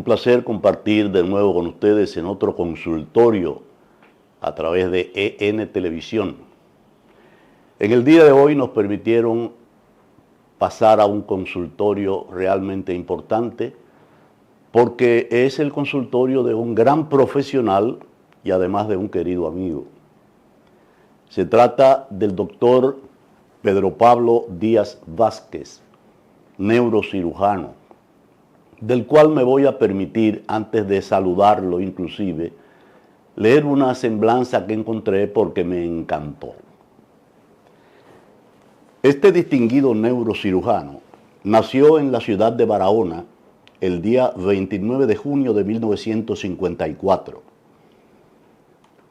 placer compartir de nuevo con ustedes en otro consultorio a través de EN Televisión. En el día de hoy nos permitieron pasar a un consultorio realmente importante porque es el consultorio de un gran profesional y además de un querido amigo. Se trata del doctor Pedro Pablo Díaz Vázquez, neurocirujano, del cual me voy a permitir, antes de saludarlo inclusive, leer una semblanza que encontré porque me encantó. Este distinguido neurocirujano nació en la ciudad de Barahona el día 29 de junio de 1954.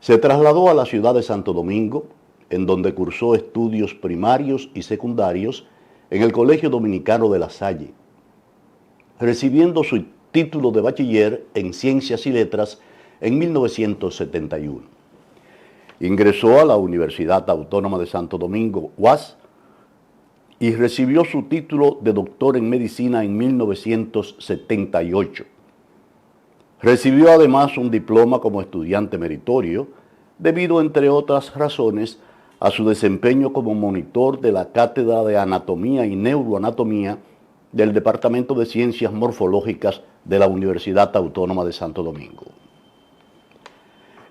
Se trasladó a la ciudad de Santo Domingo, en donde cursó estudios primarios y secundarios en el Colegio Dominicano de La Salle, recibiendo su título de bachiller en Ciencias y Letras en 1971. Ingresó a la Universidad Autónoma de Santo Domingo, UAS, y recibió su título de doctor en Medicina en 1978. Recibió además un diploma como estudiante meritorio, debido, entre otras razones, a su desempeño como monitor de la Cátedra de Anatomía y Neuroanatomía del Departamento de Ciencias Morfológicas de la Universidad Autónoma de Santo Domingo.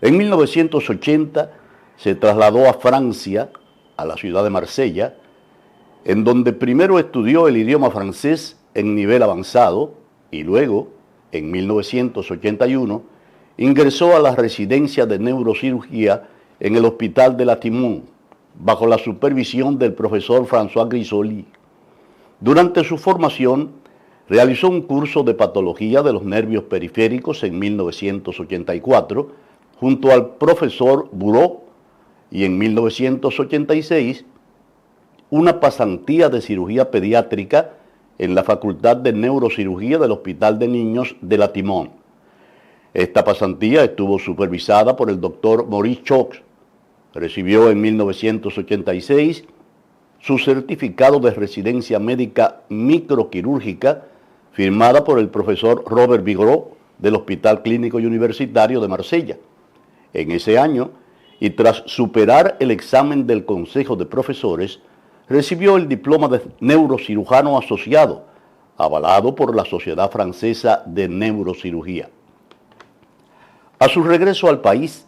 En 1980 se trasladó a Francia, a la ciudad de Marsella, en donde primero estudió el idioma francés en nivel avanzado y luego, en 1981, ingresó a la residencia de neurocirugía en el Hospital de La Timón, bajo la supervisión del profesor François Grisoli. Durante su formación, realizó un curso de patología de los nervios periféricos en 1984, junto al profesor Bureau, y en 1986, una pasantía de cirugía pediátrica en la Facultad de Neurocirugía del Hospital de Niños de La Timón. Esta pasantía estuvo supervisada por el doctor Maurice Chox. Recibió en 1986 su certificado de residencia médica microquirúrgica firmada por el profesor Robert Vigorot del Hospital Clínico y Universitario de Marsella. En ese año, y tras superar el examen del Consejo de Profesores, recibió el diploma de neurocirujano asociado, avalado por la Sociedad Francesa de Neurocirugía. A su regreso al país,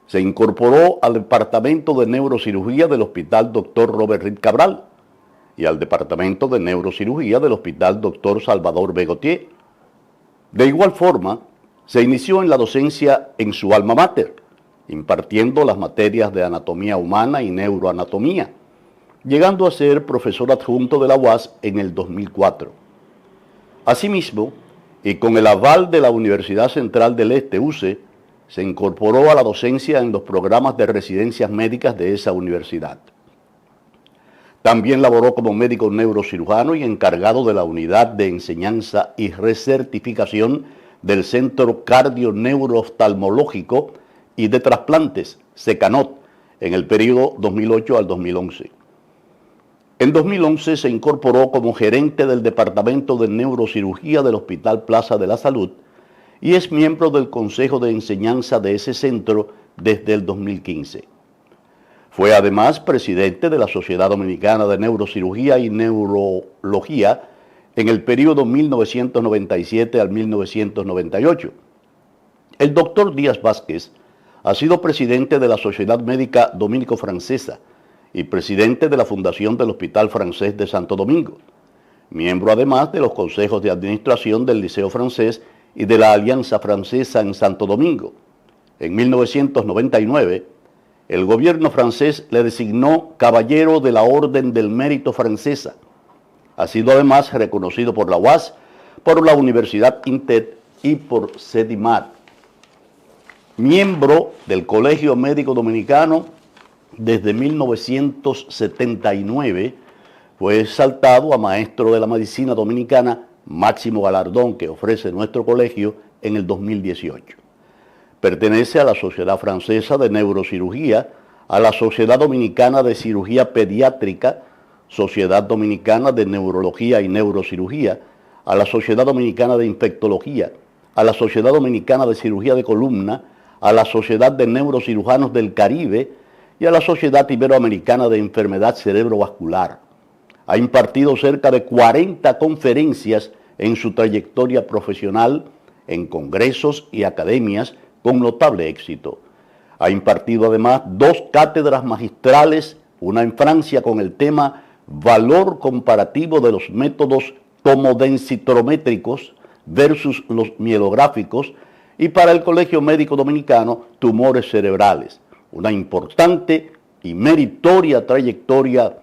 se incorporó al Departamento de Neurocirugía del Hospital Dr. Robert Reed Cabral y al Departamento de Neurocirugía del Hospital Dr. Salvador B. Gautier. De igual forma, se inició en la docencia en su alma mater, impartiendo las materias de anatomía humana y neuroanatomía, llegando a ser profesor adjunto de la UAS en el 2004. Asimismo, y con el aval de la Universidad Central del Este, UCE, se incorporó a la docencia en los programas de residencias médicas de esa universidad. También laboró como médico neurocirujano y encargado de la unidad de enseñanza y recertificación del Centro Cardio-Neurooftalmológico y de Trasplantes, CECANOT, en el periodo 2008 al 2011. En 2011 se incorporó como gerente del Departamento de Neurocirugía del Hospital Plaza de la Salud y es miembro del Consejo de Enseñanza de ese centro desde el 2015. Fue además presidente de la Sociedad Dominicana de Neurocirugía y Neurología en el periodo 1997 al 1998. El doctor Díaz Vázquez ha sido presidente de la Sociedad Médica Dominico-Francesa y presidente de la Fundación del Hospital Francés de Santo Domingo, miembro además de los consejos de administración del Liceo Francés y de la Alianza Francesa en Santo Domingo. En 1999, el gobierno francés le designó Caballero de la Orden del Mérito Francesa. Ha sido además reconocido por la UAS, por la Universidad INTET y por CEDIMAT. Miembro del Colegio Médico Dominicano desde 1979, fue exaltado a Maestro de la Medicina Dominicana, máximo galardón que ofrece nuestro colegio, en el 2018. Pertenece a la Sociedad Francesa de Neurocirugía, a la Sociedad Dominicana de Cirugía Pediátrica, Sociedad Dominicana de Neurología y Neurocirugía, a la Sociedad Dominicana de Infectología, a la Sociedad Dominicana de Cirugía de Columna, a la Sociedad de Neurocirujanos del Caribe y a la Sociedad Iberoamericana de Enfermedad Cerebrovascular. Ha impartido cerca de 40 conferencias en su trayectoria profesional en congresos y academias con notable éxito. Ha impartido además 2 cátedras magistrales, una en Francia con el tema Valor comparativo de los métodos tomodensitrométricos versus los mielográficos, y para el Colegio Médico Dominicano, tumores cerebrales. Una importante y meritoria trayectoria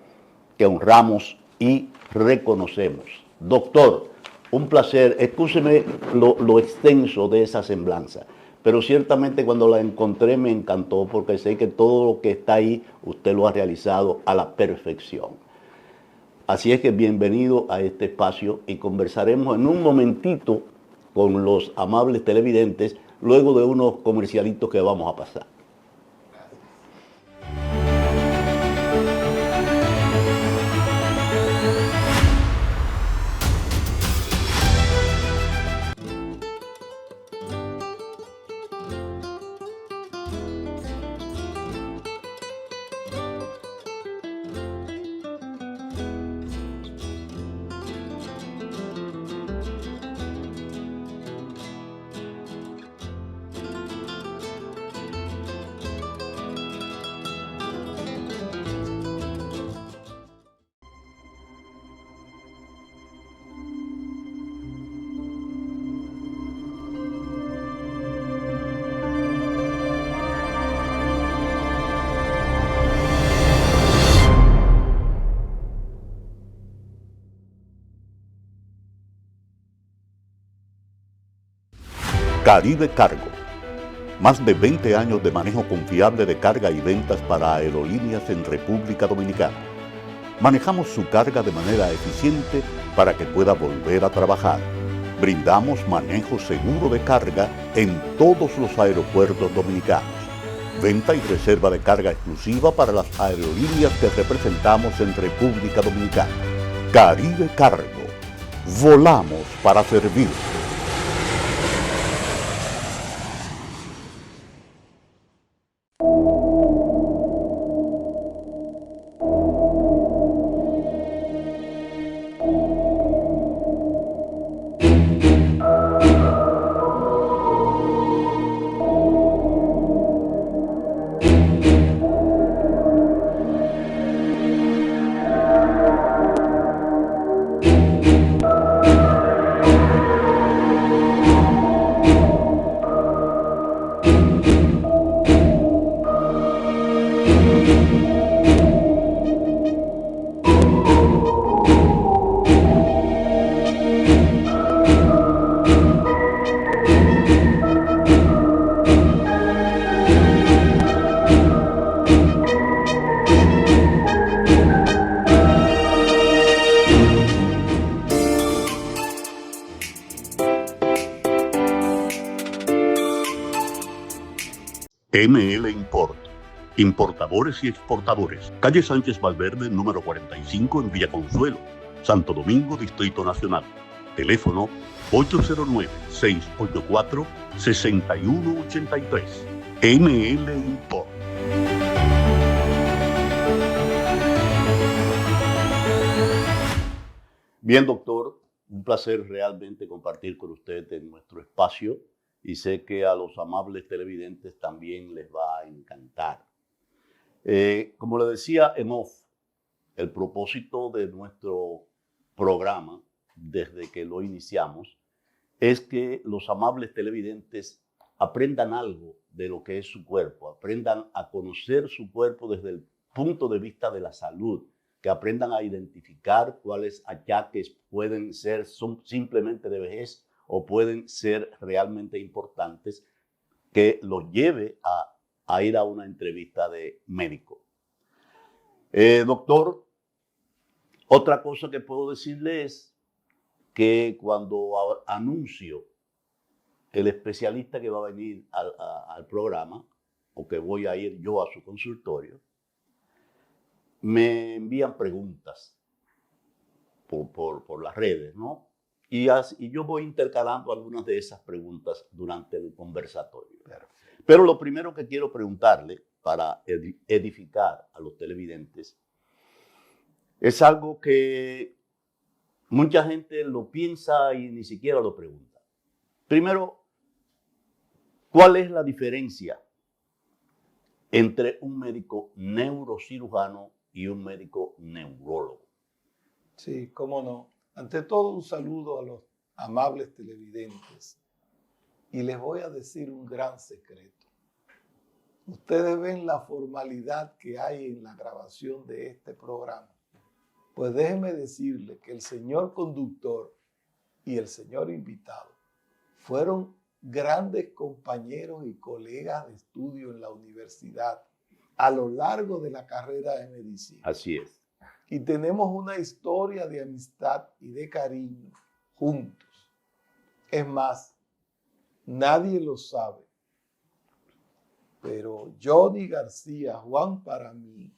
que honramos y reconocemos. Doctor, un placer. Excúseme lo extenso de esa semblanza, pero ciertamente cuando la encontré me encantó porque sé que todo lo que está ahí usted lo ha realizado a la perfección. Así es que bienvenido a este espacio y conversaremos en un momentito con los amables televidentes luego de unos comercialitos que vamos a pasar. Caribe Cargo. Más de 20 años de manejo confiable de carga y ventas para aerolíneas en República Dominicana. Manejamos su carga de manera eficiente para que pueda volver a trabajar. Brindamos manejo seguro de carga en todos los aeropuertos dominicanos. Venta y reserva de carga exclusiva para las aerolíneas que representamos en República Dominicana. Caribe Cargo. Volamos para servir. ML Import. Importadores y exportadores. Calle Sánchez Valverde, número 45 en Villa Consuelo, Santo Domingo, Distrito Nacional. Teléfono 809-684-6183. ML Import. Bien, doctor, un placer realmente compartir con usted en nuestro espacio y sé que a los amables televidentes también les va a encantar. Como le decía en off, el propósito de nuestro programa, desde que lo iniciamos, es que los amables televidentes aprendan algo de lo que es su cuerpo, aprendan a conocer su cuerpo desde el punto de vista de la salud, que aprendan a identificar cuáles achaques pueden ser simplemente de vejez o pueden ser realmente importantes, que los lleve a ir a una entrevista de médico. Doctor, otra cosa que puedo decirle es que cuando anuncio el especialista que va a venir al programa, o que voy a ir yo a su consultorio, me envían preguntas por las redes, ¿no? y yo voy intercalando algunas de esas preguntas durante el conversatorio. Pero lo primero que quiero preguntarle para edificar a los televidentes es algo que mucha gente lo piensa y ni siquiera lo pregunta. Primero, ¿cuál es la diferencia entre un médico neurocirujano y un médico neurólogo? Sí, cómo no. Ante todo, un saludo a los amables televidentes. Y les voy a decir un gran secreto. Ustedes ven la formalidad que hay en la grabación de este programa. Pues déjenme decirle que el señor conductor y el señor invitado fueron grandes compañeros y colegas de estudio en la universidad a lo largo de la carrera de medicina. Así es. Y tenemos una historia de amistad y de cariño juntos. Es más, nadie lo sabe, pero Johnny García, Juan para mí,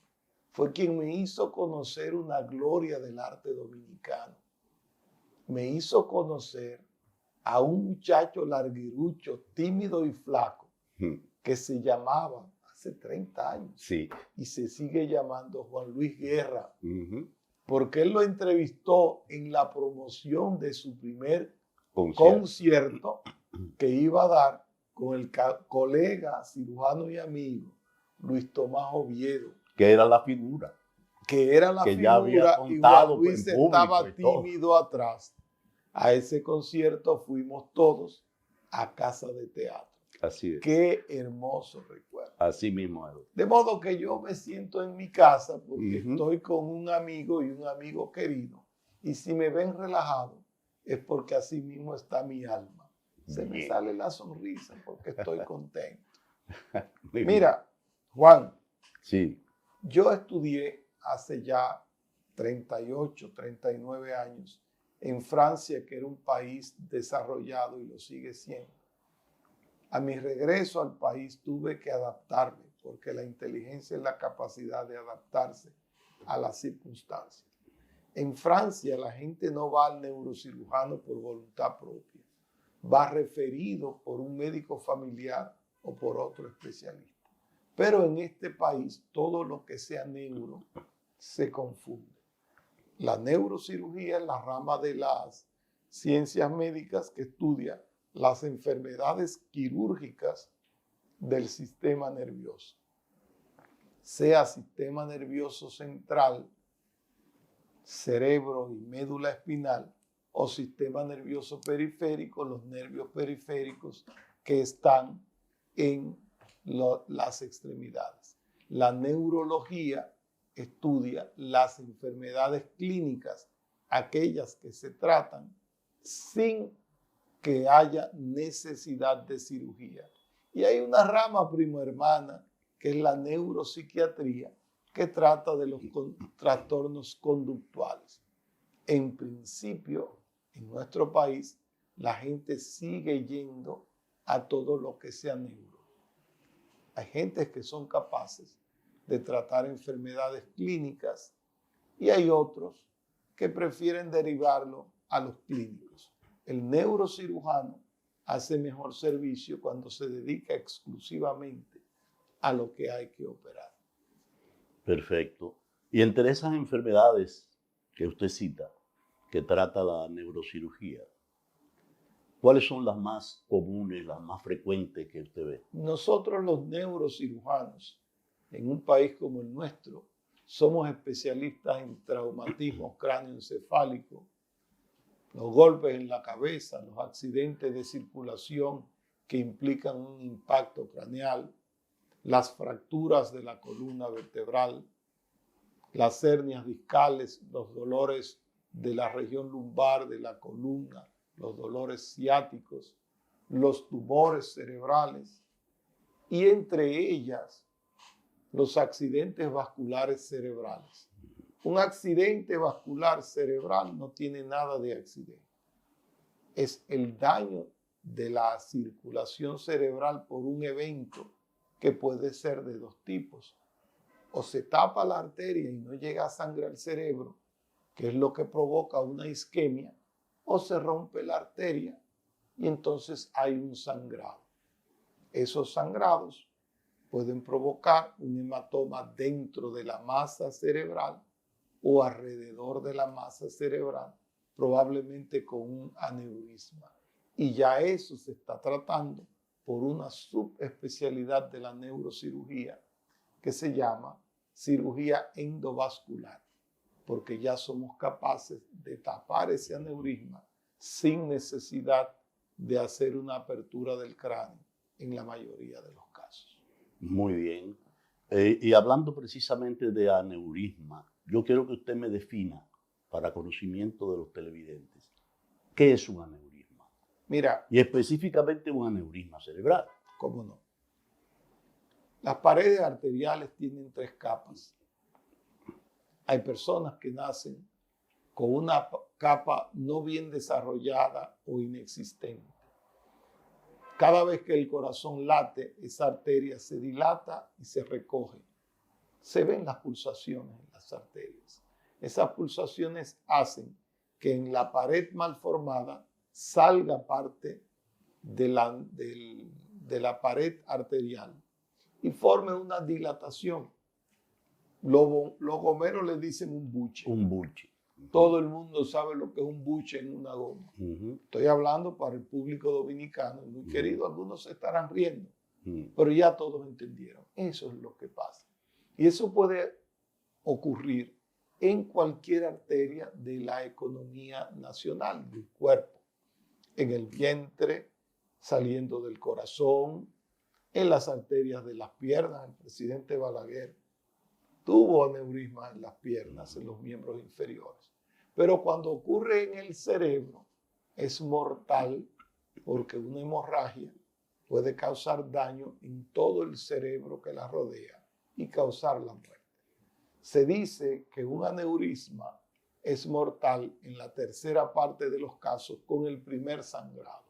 fue quien me hizo conocer una gloria del arte dominicano. Me hizo conocer a un muchacho larguirucho, tímido y flaco, que se llamaba hace 30 años. Sí. Y se sigue llamando Juan Luis Guerra, porque él lo entrevistó en la promoción de su primer concierto que iba a dar con el colega, cirujano y amigo Luis Tomás Oviedo. Que era la figura. Que era la figura, ya había contado y Juan Luis en estaba tímido atrás. A ese concierto fuimos todos a Casa de Teatro. Así es. Qué hermoso recuerdo. Así mismo es. De modo que yo me siento en mi casa porque estoy con un amigo y un amigo querido. Y si me ven relajado es porque así mismo está mi alma. Se me sale la sonrisa porque estoy contento. Mira, Juan. Sí. Yo estudié hace ya 38, 39 años en Francia, que era un país desarrollado y lo sigue siendo. A mi regreso al país tuve que adaptarme, porque la inteligencia es la capacidad de adaptarse a las circunstancias. En Francia la gente no va al neurocirujano por voluntad propia, va referido por un médico familiar o por otro especialista. Pero en este país todo lo que sea neuro se confunde. La neurocirugía es la rama de las ciencias médicas que estudia las enfermedades quirúrgicas del sistema nervioso, sea sistema nervioso central, cerebro y médula espinal, o sistema nervioso periférico, los nervios periféricos que están en las extremidades. La neurología estudia las enfermedades clínicas, aquellas que se tratan sin que haya necesidad de cirugía. Y hay una rama primo hermana que es la neuropsiquiatría, que trata de los trastornos conductuales. En principio, en nuestro país, la gente sigue yendo a todo lo que sea neuro. Hay gentes que son capaces de tratar enfermedades clínicas y hay otros que prefieren derivarlo a los clínicos. El neurocirujano hace mejor servicio cuando se dedica exclusivamente a lo que hay que operar. Perfecto. Y entre esas enfermedades que usted cita, que trata la neurocirugía, ¿cuáles son las más comunes, las más frecuentes que usted ve? Nosotros los neurocirujanos, en un país como el nuestro, somos especialistas en traumatismo cráneoencefálico, los golpes en la cabeza, los accidentes de circulación que implican un impacto craneal, las fracturas de la columna vertebral, las hernias discales, los dolores de la región lumbar de la columna, los dolores ciáticos, los tumores cerebrales y entre ellas los accidentes vasculares cerebrales. Un accidente vascular cerebral no tiene nada de accidente. Es el daño de la circulación cerebral por un evento que puede ser de dos tipos. O se tapa la arteria y no llega sangre al cerebro, que es lo que provoca una isquemia, o se rompe la arteria y entonces hay un sangrado. Esos sangrados pueden provocar un hematoma dentro de la masa cerebral o alrededor de la masa cerebral, probablemente con un aneurisma. Y ya eso se está tratando por una subespecialidad de la neurocirugía que se llama cirugía endovascular, porque ya somos capaces de tapar ese aneurisma sin necesidad de hacer una apertura del cráneo en la mayoría de los casos. Muy bien. Y hablando precisamente de aneurisma, yo quiero que usted me defina, para conocimiento de los televidentes, ¿qué es un aneurisma? Mira. Y específicamente un aneurisma cerebral. ¿Cómo no? Las paredes arteriales tienen 3 capas. Hay personas que nacen con una capa no bien desarrollada o inexistente. Cada vez que el corazón late, esa arteria se dilata y se recoge. Se ven las pulsaciones en las arterias. Esas pulsaciones hacen que en la pared malformada salga parte de la pared arterial y forme una dilatación. Los gomeros le dicen un buche. Un buche. Todo el mundo sabe lo que es un buche en una goma. Estoy hablando para el público dominicano, muy querido, algunos se estarán riendo, pero ya todos entendieron. Eso es lo que pasa. Y eso puede ocurrir en cualquier arteria de la economía nacional, del cuerpo, en el vientre, saliendo del corazón, en las arterias de las piernas. El presidente Balaguer tuvo aneurismas en las piernas, en los miembros inferiores. Pero cuando ocurre en el cerebro, es mortal porque una hemorragia puede causar daño en todo el cerebro que la rodea y causar la muerte. Se dice que un aneurisma es mortal en la tercera parte de los casos con el primer sangrado.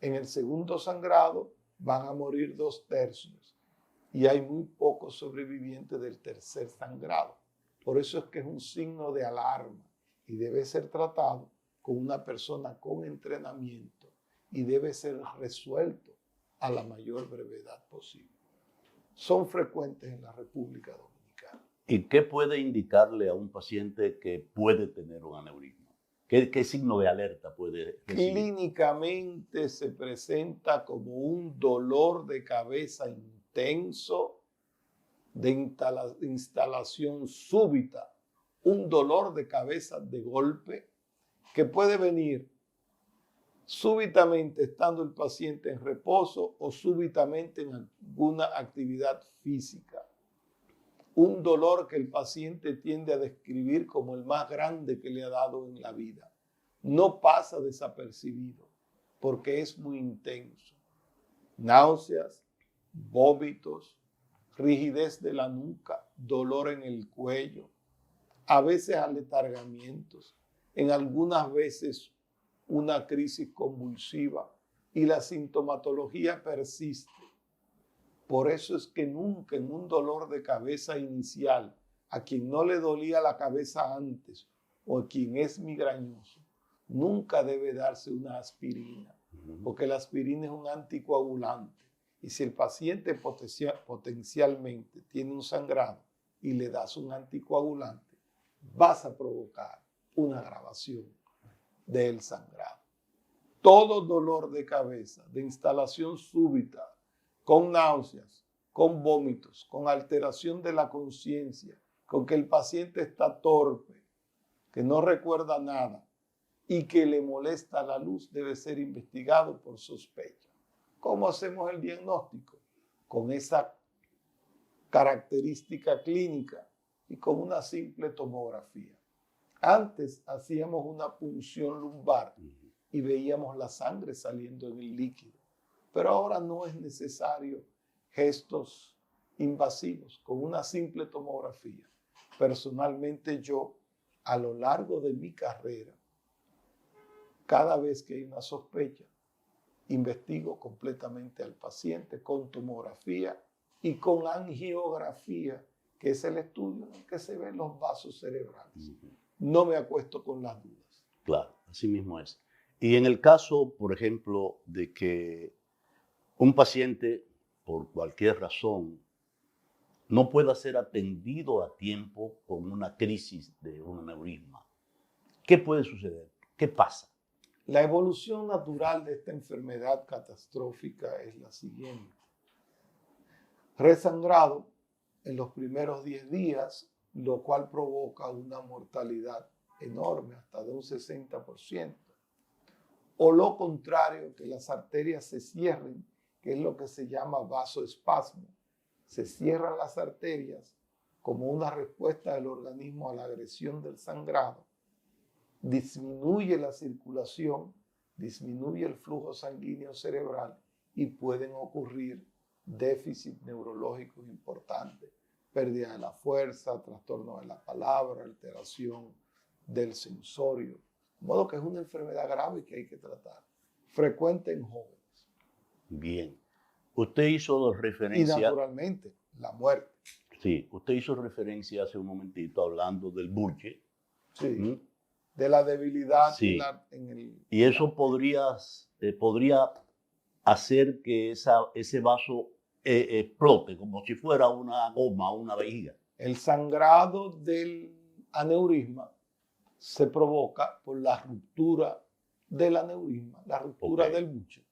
En el segundo sangrado van a morir 2/3 y hay muy pocos sobrevivientes del tercer sangrado. Por eso es que es un signo de alarma y debe ser tratado con una persona con entrenamiento y debe ser resuelto a la mayor brevedad posible. Son frecuentes en la República Dominicana. ¿Y qué puede indicarle a un paciente que puede tener un aneurisma? ¿Qué signo de alerta puede recibir? Clínicamente se presenta como un dolor de cabeza intenso, de instalación súbita, un dolor de cabeza de golpe que puede venir súbitamente estando el paciente en reposo o súbitamente en alguna actividad física. Un dolor que el paciente tiende a describir como el más grande que le ha dado en la vida. No pasa desapercibido porque es muy intenso. Náuseas, vómitos, rigidez de la nuca, dolor en el cuello, a veces aletargamientos, en algunas veces una crisis convulsiva y la sintomatología persiste. Por eso es que nunca en un dolor de cabeza inicial, a quien no le dolía la cabeza antes o a quien es migrañoso, nunca debe darse una aspirina, porque la aspirina es un anticoagulante. Y si el paciente potencialmente tiene un sangrado y le das un anticoagulante, vas a provocar una agravación del sangrado. Todo dolor de cabeza, de instalación súbita, con náuseas, con vómitos, con alteración de la conciencia, con que el paciente está torpe, que no recuerda nada y que le molesta la luz, debe ser investigado por sospecha. ¿Cómo hacemos el diagnóstico? Con esa característica clínica y con una simple tomografía. Antes hacíamos una punción lumbar y veíamos la sangre saliendo en el líquido, pero ahora no es necesario gestos invasivos, con una simple tomografía. Personalmente yo, a lo largo de mi carrera, cada vez que hay una sospecha, investigo completamente al paciente con tomografía y con angiografía, que es el estudio en el que se ven los vasos cerebrales. No me acuesto con las dudas. Claro. así mismo es. Y en el caso, por ejemplo, de que un paciente, por cualquier razón, no pueda ser atendido a tiempo con una crisis de un aneurisma, ¿qué puede suceder? ¿Qué pasa? La evolución natural de esta enfermedad catastrófica es la siguiente. Resangrado en los primeros 10 días, lo cual provoca una mortalidad enorme, hasta de un 60%. O lo contrario, que las arterias se cierren, que es lo que se llama vasoespasmo. Se cierran las arterias como una respuesta del organismo a la agresión del sangrado. Disminuye la circulación, disminuye el flujo sanguíneo cerebral y pueden ocurrir déficits neurológicos importantes, pérdida de la fuerza, trastorno de la palabra, alteración del sensorio. De modo que es una enfermedad grave que hay que tratar, frecuente en jóvenes. Bien. Usted hizo Y referencia... naturalmente, la muerte. Sí, usted hizo referencia hace un momentito hablando del buche. Sí. ¿Mm? De la debilidad Sí. en el... Y eso podría hacer que ese vaso explote, como si fuera una goma, una vejiga. El sangrado del aneurisma se provoca por la ruptura del aneurisma, la ruptura del buche.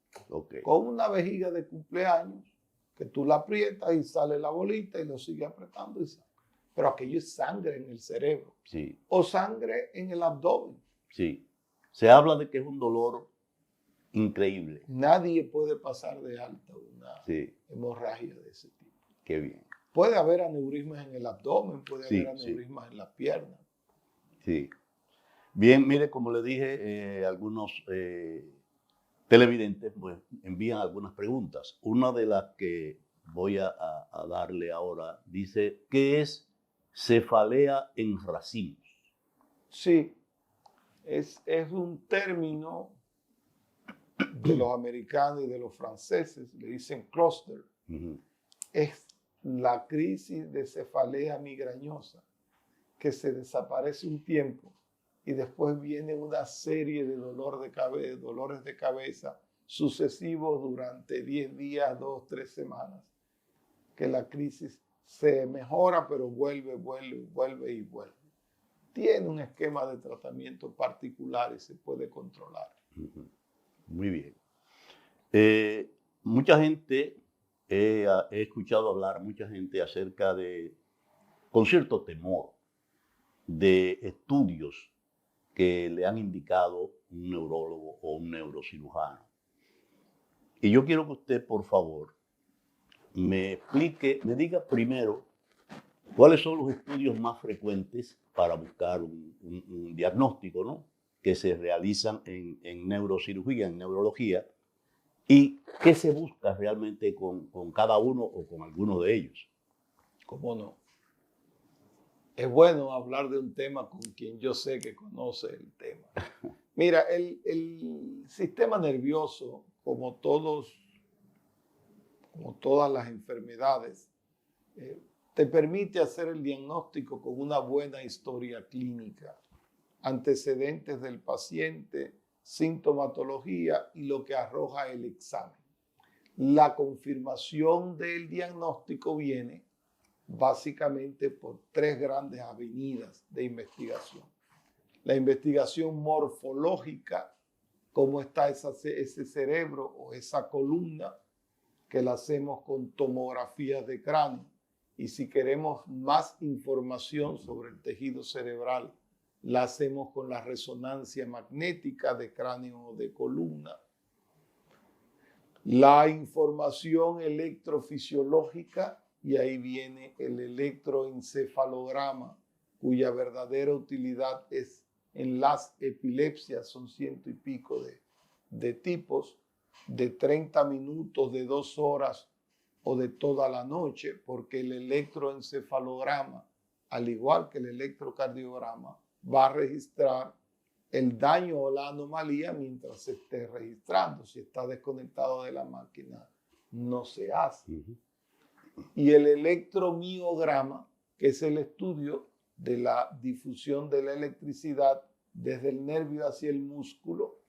Con una vejiga de cumpleaños, que tú la aprietas y sale la bolita y lo sigue apretando y sale. Pero aquello es sangre en el cerebro. Sí. O sangre en el abdomen. Sí. Se habla de que es un dolor increíble. Nadie puede pasar de alta una hemorragia de ese tipo. Qué bien. Puede haber aneurismas en el abdomen, puede haber aneurismas en las piernas. Sí. Bien, mire, como le dije, algunos televidentes pues, envían algunas preguntas. Una de las que voy a darle ahora dice, ¿qué es cefalea en racimos? Sí, es un término de los americanos y de los franceses, le dicen cluster. Es la crisis de cefalea migrañosa, que se desaparece un tiempo y después viene una serie de dolores de cabeza sucesivos durante 10 días, 2, 3 semanas, que la crisis se mejora, pero vuelve y vuelve. Tiene un esquema de tratamiento particular y se puede controlar. Muy bien. Mucha gente, he escuchado hablar mucha gente acerca de, con cierto temor, de estudios que le han indicado un neurólogo o un neurocirujano. Y yo quiero que usted, por favor, me explique, me diga primero cuáles son los estudios más frecuentes para buscar un diagnóstico, ¿no? Que se realizan en neurocirugía, en neurología, y qué se busca realmente con cada uno o con alguno de ellos. ¿Cómo no? Es bueno hablar de un tema con quien yo sé que conoce el tema. Mira, el sistema nervioso, como todas las enfermedades, te permite hacer el diagnóstico con una buena historia clínica, antecedentes del paciente, sintomatología y lo que arroja el examen. La confirmación del diagnóstico viene básicamente por 3 grandes avenidas de investigación. La investigación morfológica, cómo está ese cerebro o esa columna, que la hacemos con tomografías de cráneo. Y si queremos más información sobre el tejido cerebral, la hacemos con la resonancia magnética de cráneo o de columna. La información electrofisiológica, y ahí viene el electroencefalograma, cuya verdadera utilidad es en las epilepsias, son 100 y pico de tipos, de 30 minutos, de 2 horas o de toda la noche, porque el electroencefalograma, al igual que el electrocardiograma, va a registrar el daño o la anomalía mientras se esté registrando. Si está desconectado de la máquina, no se hace. Y el electromiograma, que es el estudio de la difusión de la electricidad desde el nervio hacia el músculo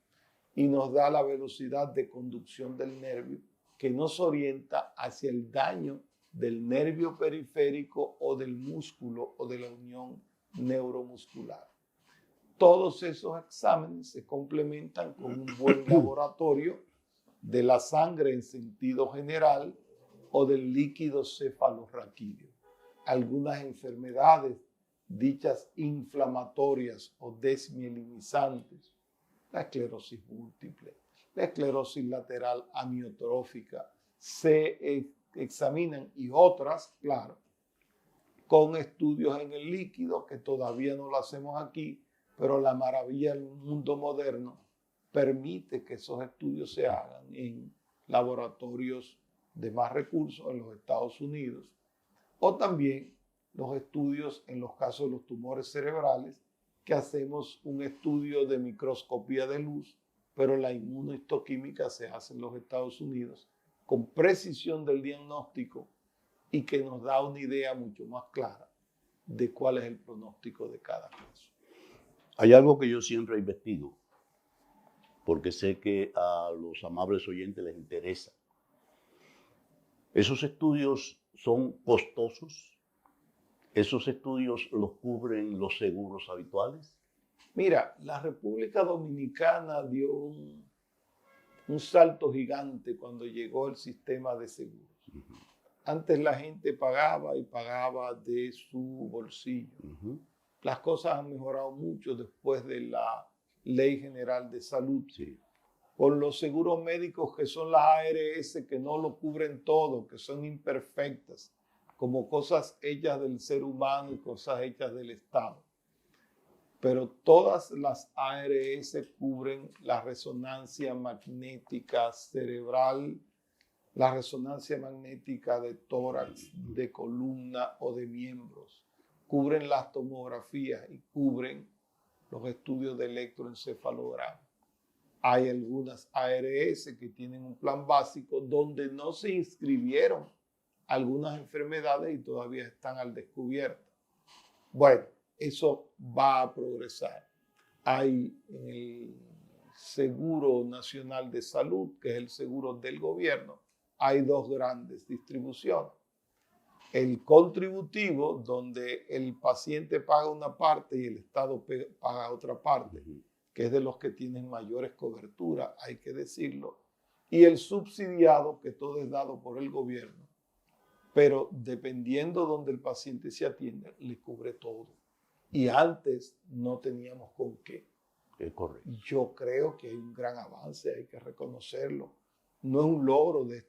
y nos da la velocidad de conducción del nervio que nos orienta hacia el daño del nervio periférico o del músculo o de la unión neuromuscular. Todos esos exámenes se complementan con un buen laboratorio de la sangre en sentido general o del líquido cefalorraquídeo. Algunas enfermedades dichas inflamatorias o desmielinizantes, la esclerosis múltiple, la esclerosis lateral amiotrófica, se examinan y otras, claro, con estudios en el líquido que todavía no lo hacemos aquí, pero la maravilla del mundo moderno permite que esos estudios se hagan en laboratorios de más recursos en los Estados Unidos, o también los estudios en los casos de los tumores cerebrales, que hacemos un estudio de microscopía de luz, pero la inmunohistoquímica se hace en los Estados Unidos con precisión del diagnóstico y que nos da una idea mucho más clara de cuál es el pronóstico de cada caso. Hay algo que yo siempre investigo, porque sé que a los amables oyentes les interesa. ¿Esos estudios son costosos? ¿Esos estudios los cubren los seguros habituales? Mira, la República Dominicana dio un salto gigante cuando llegó el sistema de seguros. Antes la gente pagaba y pagaba de su bolsillo. Las cosas han mejorado mucho después de la Ley General de Salud. Sí. Con los seguros médicos que son las ARS, que no lo cubren todo, que son imperfectas, como cosas hechas del ser humano y cosas hechas del Estado. Pero todas las ARS cubren la resonancia magnética cerebral, la resonancia magnética de tórax, de columna o de miembros. Cubren las tomografías y cubren los estudios de electroencefalograma. Hay algunas ARS que tienen un plan básico donde no se inscribieron algunas enfermedades y todavía están al descubierto. Bueno, eso va a progresar. Hay el Seguro Nacional de Salud, que es el seguro del gobierno. Hay dos grandes distribuciones. El contributivo, donde el paciente paga una parte y el Estado paga otra parte, que es de los que tienen mayores coberturas, hay que decirlo. Y el subsidiado, que todo es dado por el gobierno, pero dependiendo donde el paciente se atienda, le cubre todo. Y antes no teníamos con qué. Es correcto. Yo creo que hay un gran avance, hay que reconocerlo. No es un logro de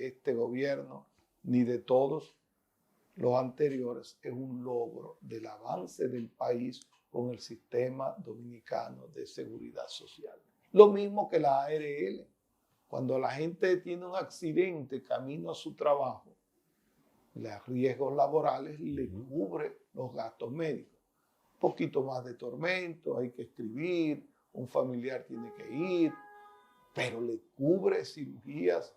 este gobierno ni de todos los anteriores, es un logro del avance del país con el sistema dominicano de seguridad social. Lo mismo que la ARL. Cuando la gente tiene un accidente camino a su trabajo, los riesgos laborales le cubre los gastos médicos. Un poquito más de tormento, hay que escribir, un familiar tiene que ir, pero le cubre cirugías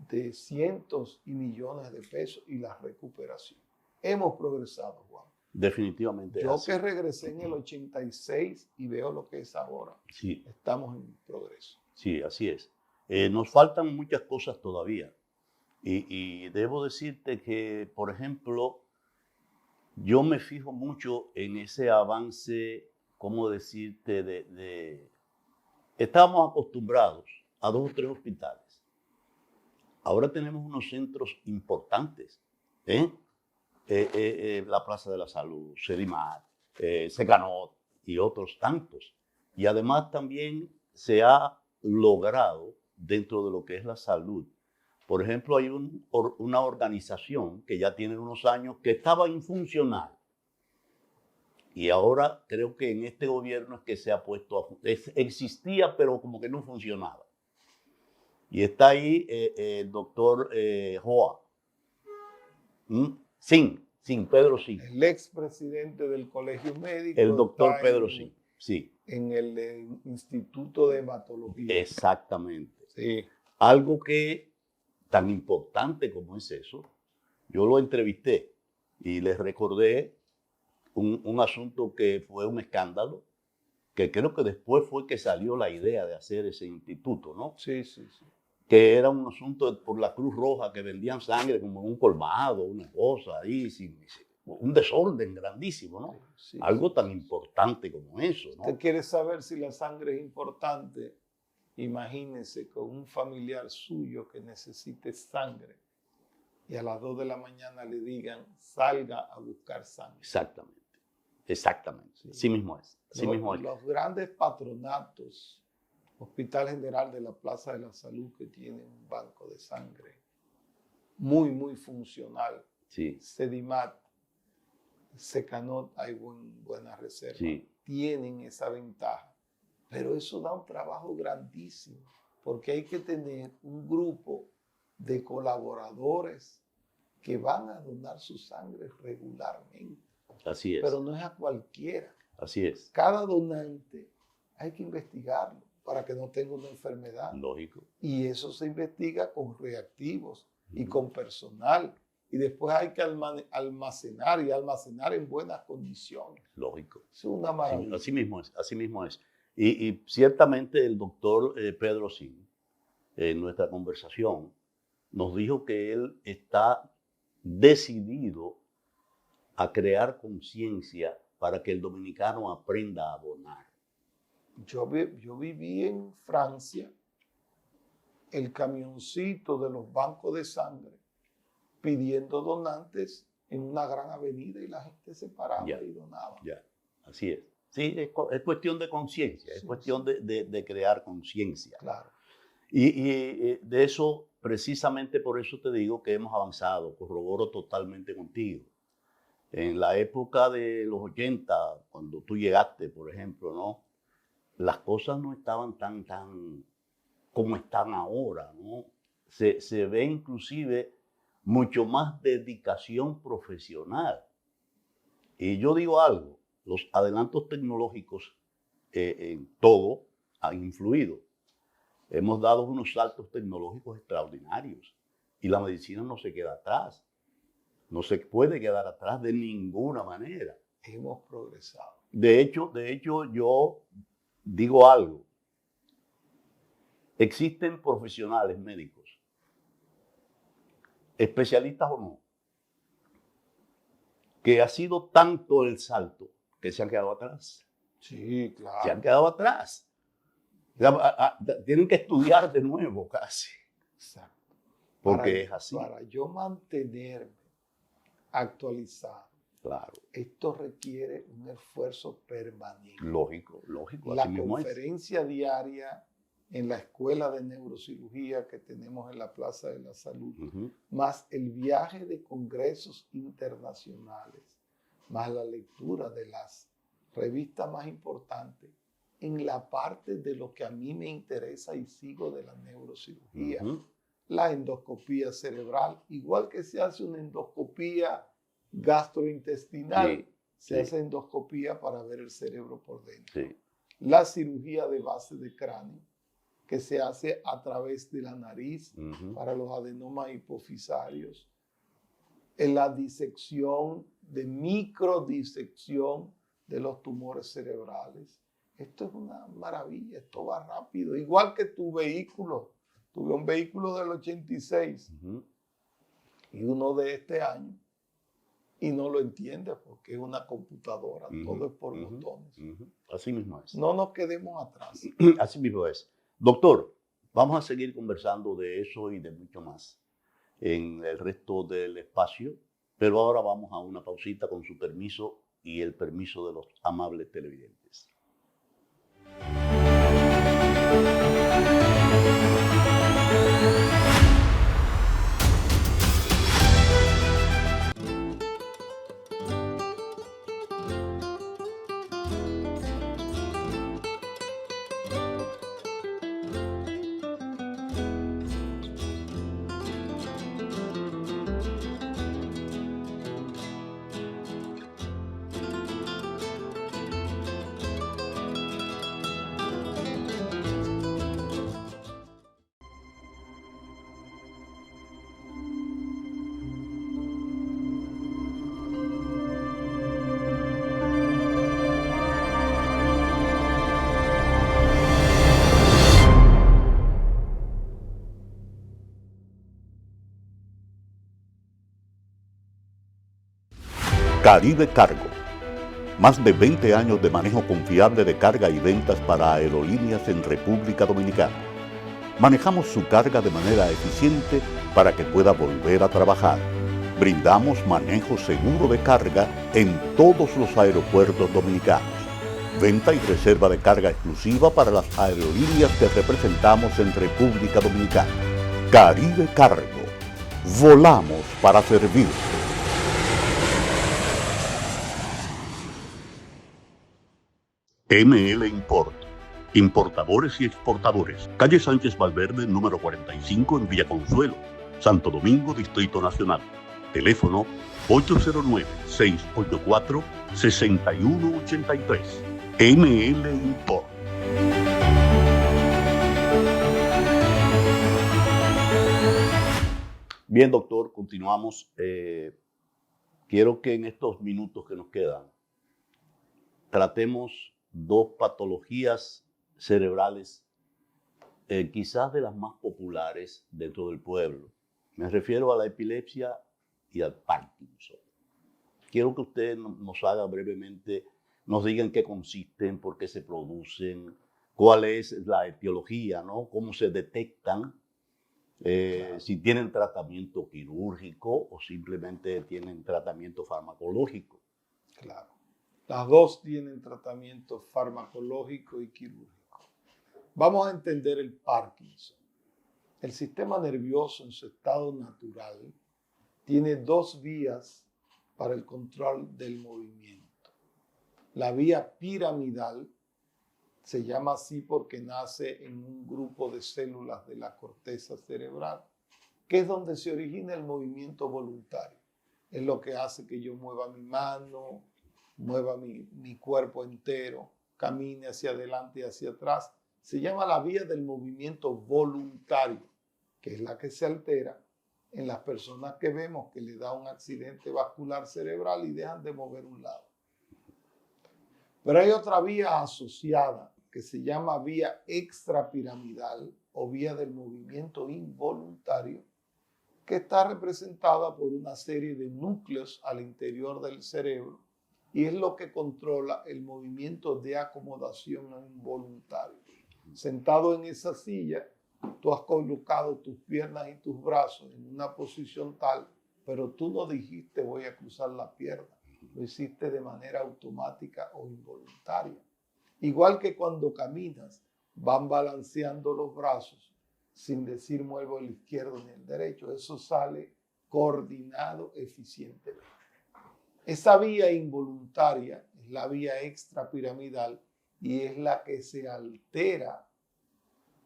de cientos y millones de pesos y la recuperación. Hemos progresado, Juan. Definitivamente. Yo que regresé en el 86 y veo lo que es ahora. Sí. Estamos en progreso. Sí, así es. Nos faltan muchas cosas todavía. Y debo decirte que, por ejemplo, yo me fijo mucho en ese avance, ¿cómo decirte? Estábamos acostumbrados a 2 o 3 hospitales. Ahora tenemos unos centros importantes. La Plaza de la Salud, Sedimar, Secanot y otros tantos. Y además también se ha logrado dentro de lo que es la salud. Por ejemplo, hay una organización que ya tiene unos años que estaba infuncional. Y ahora creo que en este gobierno es que se ha puesto existía, pero como que no funcionaba. Y está ahí el doctor Joa. Sin Pedro Sin. El expresidente del Colegio Médico. El doctor Pedro Sin. Sí. En el Instituto de Hematología. Exactamente. Sí. Algo que tan importante como es eso, yo lo entrevisté y les recordé un asunto que fue un escándalo, que creo que después fue que salió la idea de hacer ese instituto, ¿no? Sí, sí, sí. Que era un asunto por la Cruz Roja, que vendían sangre como un colmado, una cosa ahí, un desorden grandísimo, ¿no? Sí, Algo sí, tan sí. importante como eso, ¿no? Usted quiere saber si la sangre es importante, imagínese con un familiar suyo que necesite sangre y a las 2 de la mañana le digan, salga a buscar sangre. Exactamente, exactamente. Sí. Así mismo es. Así mismo es. Los grandes patronatos, Hospital General de la Plaza de la Salud, que tienen un banco de sangre muy, muy funcional. Sí, Sedimat, Secanot, hay buena reserva. sí, Tienen esa ventaja. Pero eso da un trabajo grandísimo, porque hay que tener un grupo de colaboradores que van a donar su sangre regularmente. así es. Pero no es a cualquiera. Así es. Cada donante hay que investigarlo para que no tenga una enfermedad. Lógico. Y eso se investiga con reactivos y con personal. Y después hay que almacenar y almacenar en buenas condiciones. Lógico. Es una maravilla. Así mismo es, así mismo es. Y ciertamente el doctor Pedro Sin, en nuestra conversación, nos dijo que él está decidido a crear conciencia para que el dominicano aprenda a donar. Yo viví en Francia, el camioncito de los bancos de sangre pidiendo donantes en una gran avenida y la gente se paraba y donaba. Ya, así es. Sí, es cuestión de conciencia, es cuestión de crear conciencia. Claro. Y de eso, precisamente por eso te digo que hemos avanzado, corroboro totalmente contigo. En la época de los 80, cuando tú llegaste, por ejemplo, ¿no? Las cosas no estaban tan como están ahora, ¿no? Se ve inclusive mucho más dedicación profesional. Y yo digo algo, los adelantos tecnológicos en todo han influido. Hemos dado unos saltos tecnológicos extraordinarios y la medicina no se queda atrás. No se puede quedar atrás de ninguna manera. Hemos progresado. De hecho, yo digo algo. Existen profesionales médicos, especialistas o no, que ha sido tanto el salto que se han quedado atrás. Sí, claro. Se han quedado atrás. Tienen que estudiar de nuevo casi. Exacto. Porque es así. Para yo mantenerme actualizado, Claro. esto requiere un esfuerzo permanente. Lógico, lógico. La así mismo es. conferencia diaria en la escuela de neurocirugía que tenemos en la Plaza de la Salud, más el viaje de congresos internacionales, más la lectura de las revistas más importantes en la parte de lo que a mí me interesa y sigo de la neurocirugía. La endoscopía cerebral, igual que se hace una endoscopía gastrointestinal, se hace endoscopía para ver el cerebro por dentro. Sí. La cirugía de base de cráneo, que se hace a través de la nariz para los adenomas hipofisarios. En la disección, de microdisección de los tumores cerebrales. Esto es una maravilla, esto va rápido. Igual que tu vehículo. Tuve un vehículo del 86 y uno de este año y no lo entiende porque es una computadora, todo es por botones. Así mismo es. No nos quedemos atrás. Así mismo es. Doctor, vamos a seguir conversando de eso y de mucho más en el resto del espacio, pero ahora vamos a una pausita con su permiso y el permiso de los amables televidentes. Caribe Cargo. Más de 20 años de manejo confiable de carga y ventas para aerolíneas en República Dominicana. Manejamos su carga de manera eficiente para que pueda volver a trabajar. Brindamos manejo seguro de carga en todos los aeropuertos dominicanos. Venta y reserva de carga exclusiva para las aerolíneas que representamos en República Dominicana. Caribe Cargo. Volamos para servir. ML Import. Importadores y exportadores. Calle Sánchez Valverde, número 45 en Villa Consuelo, Santo Domingo, Distrito Nacional. Teléfono 809-684-6183. ML Import. Bien, doctor, continuamos. Quiero que en estos minutos que nos quedan tratemos dos patologías cerebrales, quizás de las más populares dentro del pueblo. Me refiero a la epilepsia y al Parkinson. Quiero que usted nos haga brevemente, nos diga en qué consisten, por qué se producen, cuál es la etiología, ¿no? Cómo se detectan, claro, si tienen tratamiento quirúrgico o simplemente tienen tratamiento farmacológico. Claro. Las dos tienen tratamiento farmacológico y quirúrgico. Vamos a entender el Parkinson. El sistema nervioso en su estado natural tiene dos vías para el control del movimiento. La vía piramidal se llama así porque nace en un grupo de células de la corteza cerebral, que es donde se origina el movimiento voluntario. Es lo que hace que yo mueva mi mano, mueva mi cuerpo entero, camine hacia adelante y hacia atrás. Se llama la vía del movimiento voluntario, que es la que se altera en las personas que vemos que le da un accidente vascular cerebral y dejan de mover un lado. Pero hay otra vía asociada que se llama vía extrapiramidal o vía del movimiento involuntario, que está representada por una serie de núcleos al interior del cerebro y es lo que controla el movimiento de acomodación involuntario. Sentado en esa silla, tú has colocado tus piernas y tus brazos en una posición tal, pero tú no dijiste voy a cruzar la pierna, lo hiciste de manera automática o involuntaria. Igual que cuando caminas, van balanceando los brazos sin decir muevo el izquierdo ni el derecho, eso sale coordinado eficientemente. Esa vía involuntaria es la vía extrapiramidal y es la que se altera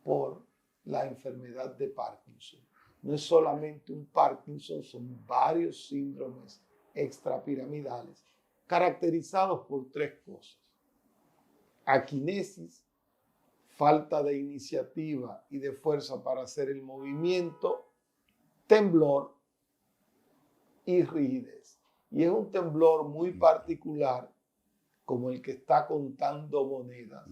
por la enfermedad de Parkinson. No es solamente un Parkinson, son varios síndromes extrapiramidales caracterizados por tres cosas: aquinesis, falta de iniciativa y de fuerza para hacer el movimiento, temblor y rigidez. Y es un temblor muy particular, como el que está contando monedas.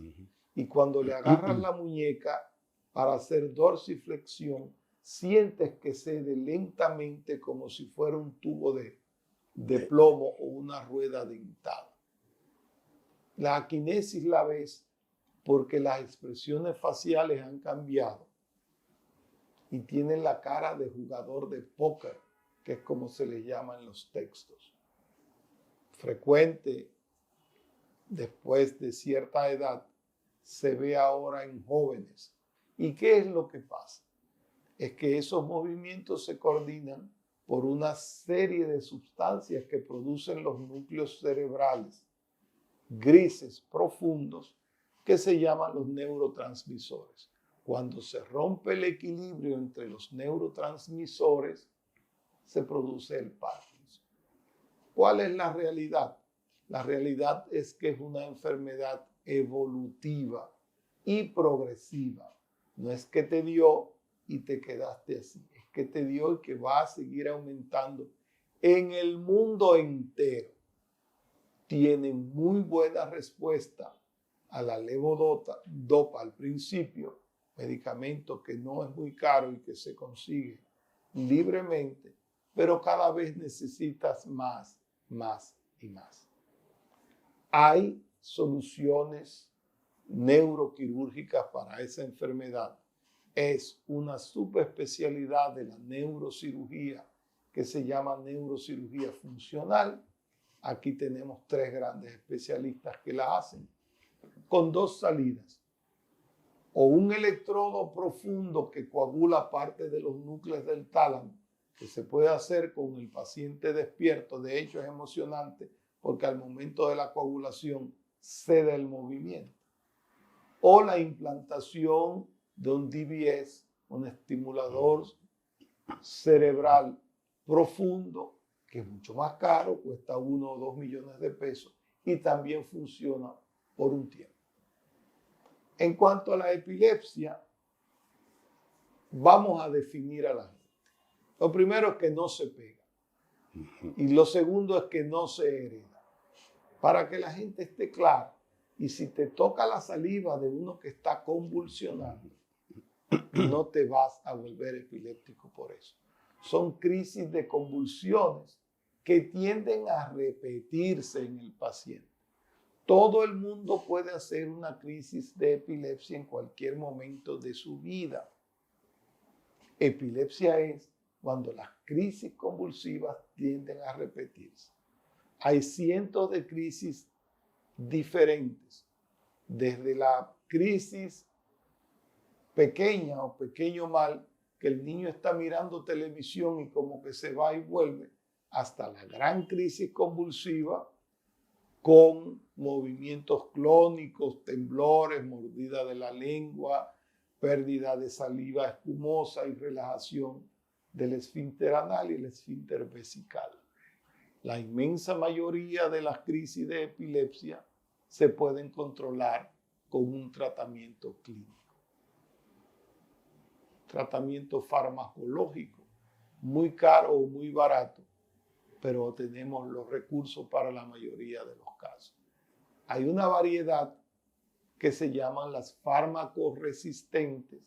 Y cuando le agarras la muñeca para hacer dorsiflexión, sientes que cede lentamente como si fuera un tubo de plomo o una rueda dentada. La aquinesis la ves porque las expresiones faciales han cambiado y tienen la cara de jugador de póker, que es como se les llama en los textos. Frecuente, después de cierta edad, se ve ahora en jóvenes. ¿Y qué es lo que pasa? Es que esos movimientos se coordinan por una serie de sustancias que producen los núcleos cerebrales grises profundos que se llaman los neurotransmisores. Cuando se rompe el equilibrio entre los neurotransmisores, se produce el Parkinson. ¿Cuál es la realidad? La realidad es que es una enfermedad evolutiva y progresiva. No es que te dio y te quedaste así, es que te dio y que va a seguir aumentando en el mundo entero. Tienen muy buena respuesta a la levodopa al principio, medicamento que no es muy caro y que se consigue libremente, pero cada vez necesitas más y más. Hay soluciones neuroquirúrgicas para esa enfermedad. Es una subespecialidad de la neurocirugía que se llama neurocirugía funcional. Aquí tenemos 3 grandes especialistas que la hacen, con 2 salidas. O un electrodo profundo que coagula parte de los núcleos del tálamo, que se puede hacer con el paciente despierto. De hecho, es emocionante porque al momento de la coagulación cede el movimiento. O la implantación de un DBS, un estimulador cerebral profundo, que es mucho más caro, cuesta 1 o 2 millones de pesos y también funciona por un tiempo. En cuanto a la epilepsia, vamos a definir a la gente. Lo primero es que no se pega y lo segundo es que no se hereda. Para que la gente esté clara, y si te toca la saliva de uno que está convulsionando, no te vas a volver epiléptico por eso. Son crisis de convulsiones que tienden a repetirse en el paciente. Todo el mundo puede hacer una crisis de epilepsia en cualquier momento de su vida. Epilepsia es cuando las crisis convulsivas tienden a repetirse. Hay cientos de crisis diferentes, desde la crisis pequeña o pequeño mal, que el niño está mirando televisión y como que se va y vuelve, hasta la gran crisis convulsiva con movimientos clónicos, temblores, mordida de la lengua, pérdida de saliva espumosa y relajación del esfínter anal y el esfínter vesical. La inmensa mayoría de las crisis de epilepsia se pueden controlar con un tratamiento clínico. Tratamiento farmacológico, muy caro o muy barato, pero tenemos los recursos para la mayoría de los casos. Hay una variedad que se llaman las fármacos resistentes,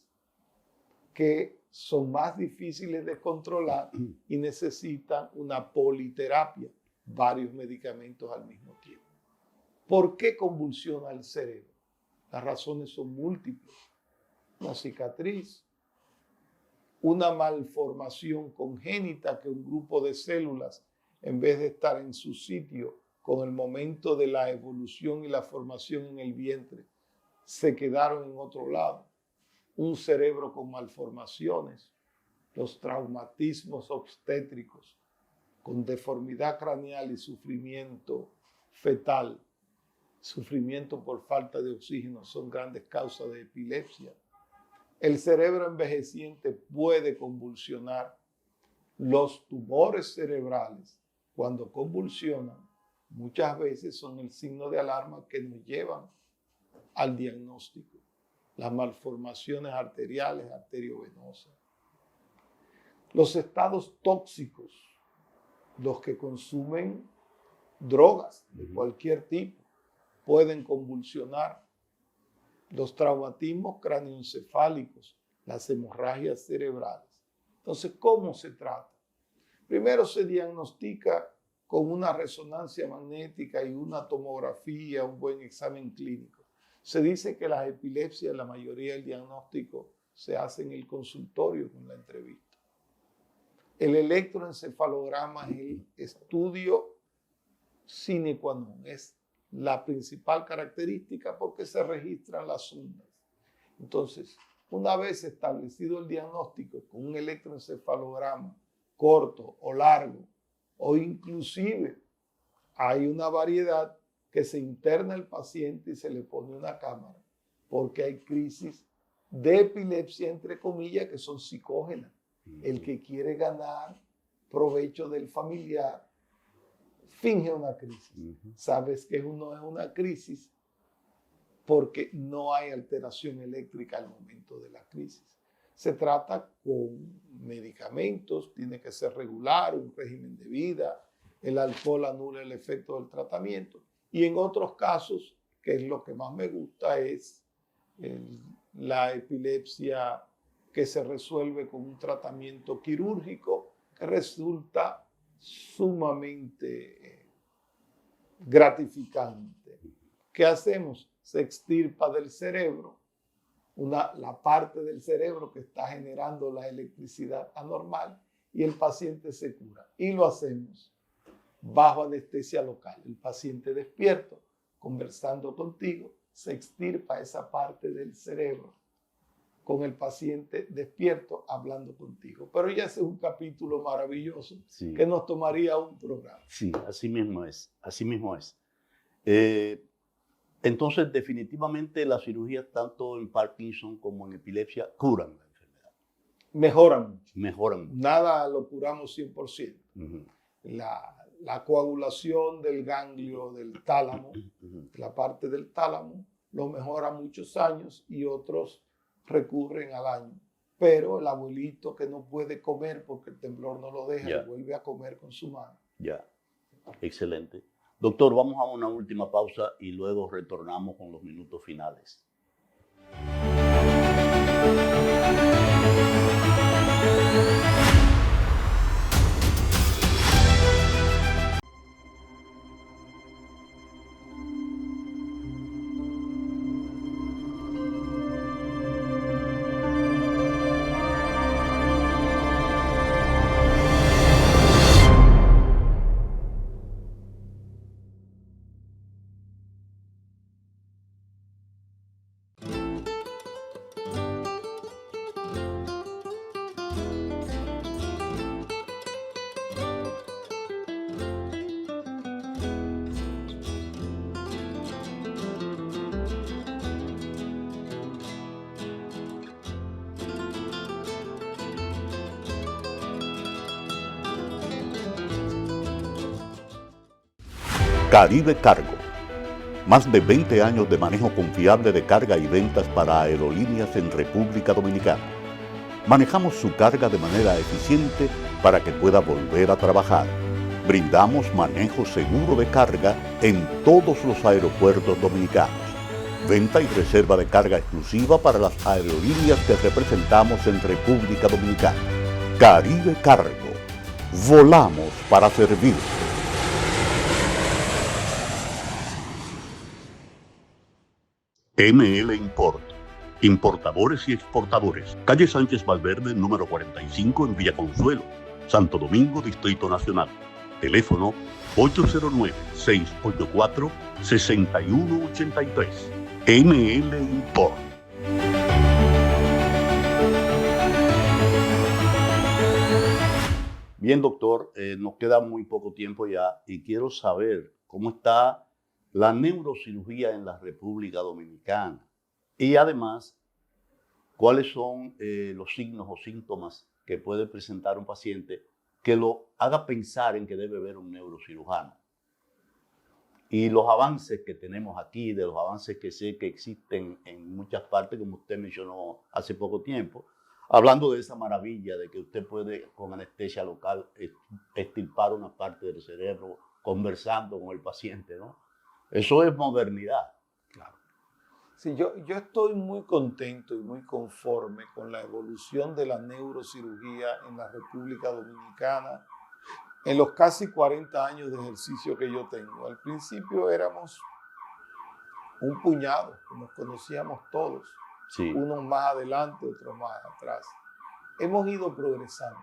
que son más difíciles de controlar y necesitan una politerapia, varios medicamentos al mismo tiempo. ¿Por qué convulsiona el cerebro? Las razones son múltiples. Una cicatriz, una malformación congénita que un grupo de células, en vez de estar en su sitio con el momento de la evolución y la formación en el vientre, se quedaron en otro lado. Un cerebro con malformaciones, los traumatismos obstétricos, con deformidad craneal y sufrimiento fetal, sufrimiento por falta de oxígeno, son grandes causas de epilepsia. El cerebro envejeciente puede convulsionar. Los tumores cerebrales, cuando convulsionan, muchas veces son el signo de alarma que nos llevan al diagnóstico. Las malformaciones arteriales, arteriovenosas. Los estados tóxicos, los que consumen drogas de cualquier tipo, pueden convulsionar. Los traumatismos cráneoencefálicos, las hemorragias cerebrales. Entonces, ¿cómo se trata? Primero se diagnostica con una resonancia magnética y una tomografía, un buen examen clínico. Se dice que las epilepsias, la mayoría del diagnóstico se hace en el consultorio con la entrevista. El electroencefalograma es el estudio sine qua non, es la principal característica porque se registran las ondas. Entonces, una vez establecido el diagnóstico con un electroencefalograma corto o largo, o inclusive hay una variedad que se interna el paciente y se le pone una cámara, porque hay crisis de epilepsia, entre comillas, que son psicógenas. El que quiere ganar provecho del familiar finge una crisis. Sabes que uno es una crisis porque no hay alteración eléctrica al momento de la crisis. Se trata con medicamentos, tiene que ser regular, un régimen de vida, el alcohol anula el efecto del tratamiento. Y en otros casos, que es lo que más me gusta, es la epilepsia que se resuelve con un tratamiento quirúrgico que resulta sumamente gratificante. ¿Qué hacemos? Se extirpa del cerebro la parte del cerebro que está generando la electricidad anormal y el paciente se cura. Y lo hacemos bajo anestesia local. El paciente despierto, conversando contigo, se extirpa esa parte del cerebro con el paciente despierto hablando contigo. Pero ya ese es un capítulo maravilloso que nos tomaría un programa. Sí, así mismo es, así mismo es. Entonces, definitivamente las cirugías tanto en Parkinson como en epilepsia curan la enfermedad. Mejoran mucho. Mejoran mucho. Nada lo curamos 100%. La coagulación del ganglio del tálamo, la parte del tálamo, lo mejora muchos años y otros recurren al año. Pero el abuelito que no puede comer porque el temblor no lo deja y vuelve a comer con su mano. Ya, excelente. Doctor, vamos a una última pausa y luego retornamos con los minutos finales. Caribe Cargo. Más de 20 años de manejo confiable de carga y ventas para aerolíneas en República Dominicana. Manejamos su carga de manera eficiente para que pueda volver a trabajar. Brindamos manejo seguro de carga en todos los aeropuertos dominicanos. Venta y reserva de carga exclusiva para las aerolíneas que representamos en República Dominicana. Caribe Cargo. Volamos para servir. ML Import, importadores y exportadores. Calle Sánchez Valverde, número 45 en Villa Consuelo, Santo Domingo, Distrito Nacional. Teléfono 809-684-6183. ML Import. Bien, doctor, nos queda muy poco tiempo ya y quiero saber cómo está la neurocirugía en la República Dominicana y además cuáles son los signos o síntomas que puede presentar un paciente que lo haga pensar en que debe ver un neurocirujano. Y los avances que tenemos aquí, de los avances que sé que existen en muchas partes, como usted mencionó hace poco tiempo, hablando de esa maravilla de que usted puede con anestesia local extirpar una parte del cerebro conversando con el paciente, ¿no? Eso es modernidad. Claro. Sí, yo estoy muy contento y muy conforme con la evolución de la neurocirugía en la República Dominicana en los casi 40 años de ejercicio que yo tengo. Al principio éramos un puñado, nos conocíamos todos, sí. Unos más adelante, otros más atrás. Hemos ido progresando.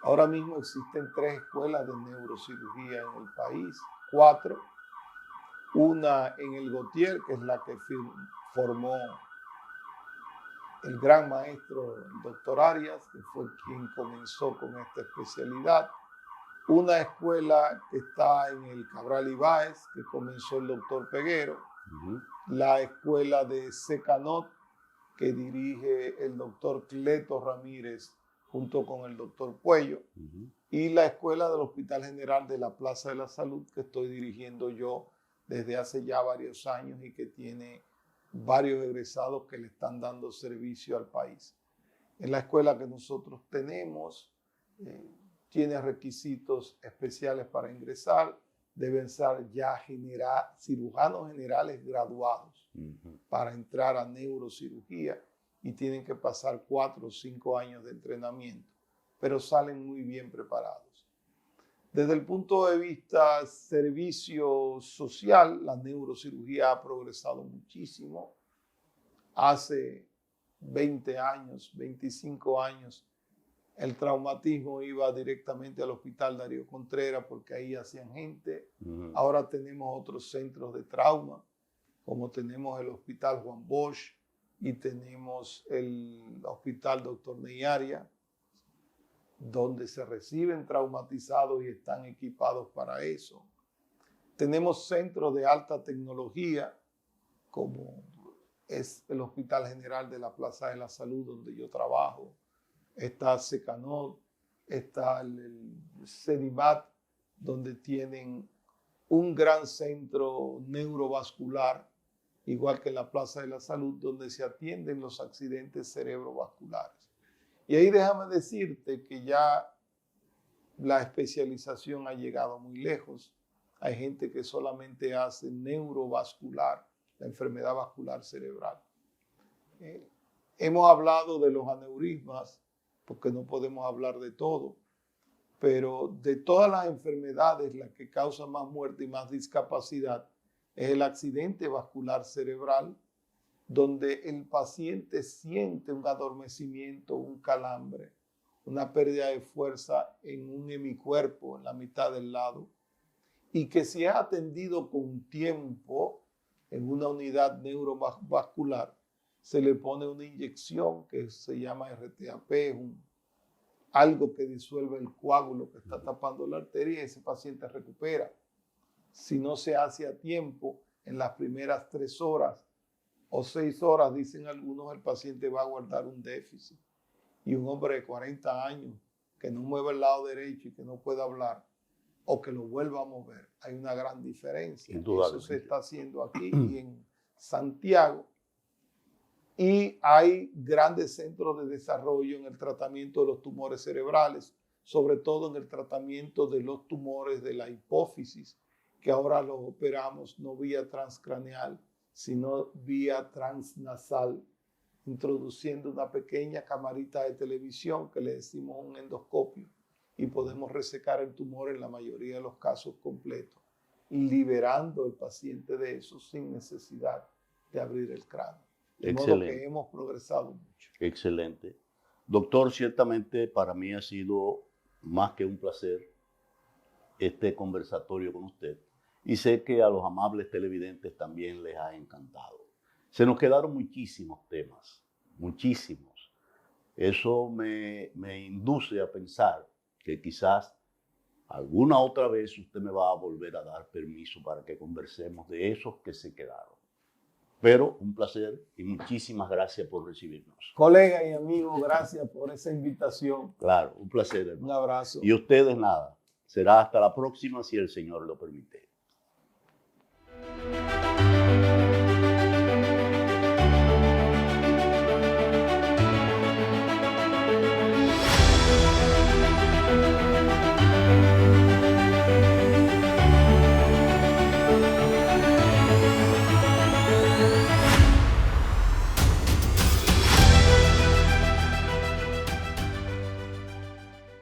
Ahora mismo existen 3 escuelas de neurocirugía en el país, 4. Una en el Gautier, que es la que formó el gran maestro, el doctor Arias, que fue quien comenzó con esta especialidad. Una escuela que está en el Cabral Ibáez, que comenzó el doctor Peguero. La escuela de Secanot, que dirige el doctor Cleto Ramírez, junto con el doctor Puello. Y la escuela del Hospital General de la Plaza de la Salud, que estoy dirigiendo yo desde hace ya varios años y que tiene varios egresados que le están dando servicio al país. En la escuela que nosotros tenemos, tiene requisitos especiales para ingresar, deben ser ya cirujanos generales graduados para entrar a neurocirugía y tienen que pasar 4 o 5 años de entrenamiento, pero salen muy bien preparados. Desde el punto de vista servicio social, la neurocirugía ha progresado muchísimo. Hace 20 años, 25 años, el traumatismo iba directamente al Hospital Darío Contreras porque ahí hacían gente. Ahora tenemos otros centros de trauma, como tenemos el Hospital Juan Bosch y tenemos el Hospital Dr. Neyaria, donde se reciben traumatizados y están equipados para eso. Tenemos centros de alta tecnología, como es el Hospital General de la Plaza de la Salud, donde yo trabajo. Está Secanot, está el CEDIMAT, donde tienen un gran centro neurovascular, igual que en la Plaza de la Salud, donde se atienden los accidentes cerebrovasculares. Y ahí déjame decirte que ya la especialización ha llegado muy lejos. Hay gente que solamente hace neurovascular, la enfermedad vascular cerebral. Hemos hablado de los aneurismas, porque no podemos hablar de todo, pero de todas las enfermedades, la que causa más muerte y más discapacidad es el accidente vascular cerebral, donde el paciente siente un adormecimiento, un calambre, una pérdida de fuerza en un hemicuerpo, en la mitad del lado, y que si es atendido con tiempo en una unidad neurovascular, se le pone una inyección que se llama RTAP, algo que disuelve el coágulo que está tapando la arteria y ese paciente recupera. Si no se hace a tiempo, en las primeras 3 horas o 6 horas, dicen algunos, el paciente va a guardar un déficit. Y un hombre de 40 años que no mueve el lado derecho y que no puede hablar, o que lo vuelva a mover, hay una gran diferencia. Eso se está haciendo aquí y en Santiago. Y hay grandes centros de desarrollo en el tratamiento de los tumores cerebrales, sobre todo en el tratamiento de los tumores de la hipófisis, que ahora los operamos no vía transcraneal, sino vía transnasal, introduciendo una pequeña camarita de televisión que le decimos un endoscopio y podemos resecar el tumor en la mayoría de los casos completos, liberando al paciente de eso sin necesidad de abrir el cráneo. De modo que hemos progresado mucho. Excelente. Doctor, ciertamente para mí ha sido más que un placer este conversatorio con usted y sé que a los amables televidentes también les ha encantado. Se nos quedaron muchísimos temas, muchísimos. Eso me induce a pensar que quizás alguna otra vez usted me va a volver a dar permiso para que conversemos de esos que se quedaron. Pero un placer y muchísimas gracias por recibirnos. Colega y amigo, gracias por esa invitación. Claro, un placer, hermano. Un abrazo. Y ustedes nada, será hasta la próxima si el Señor lo permite.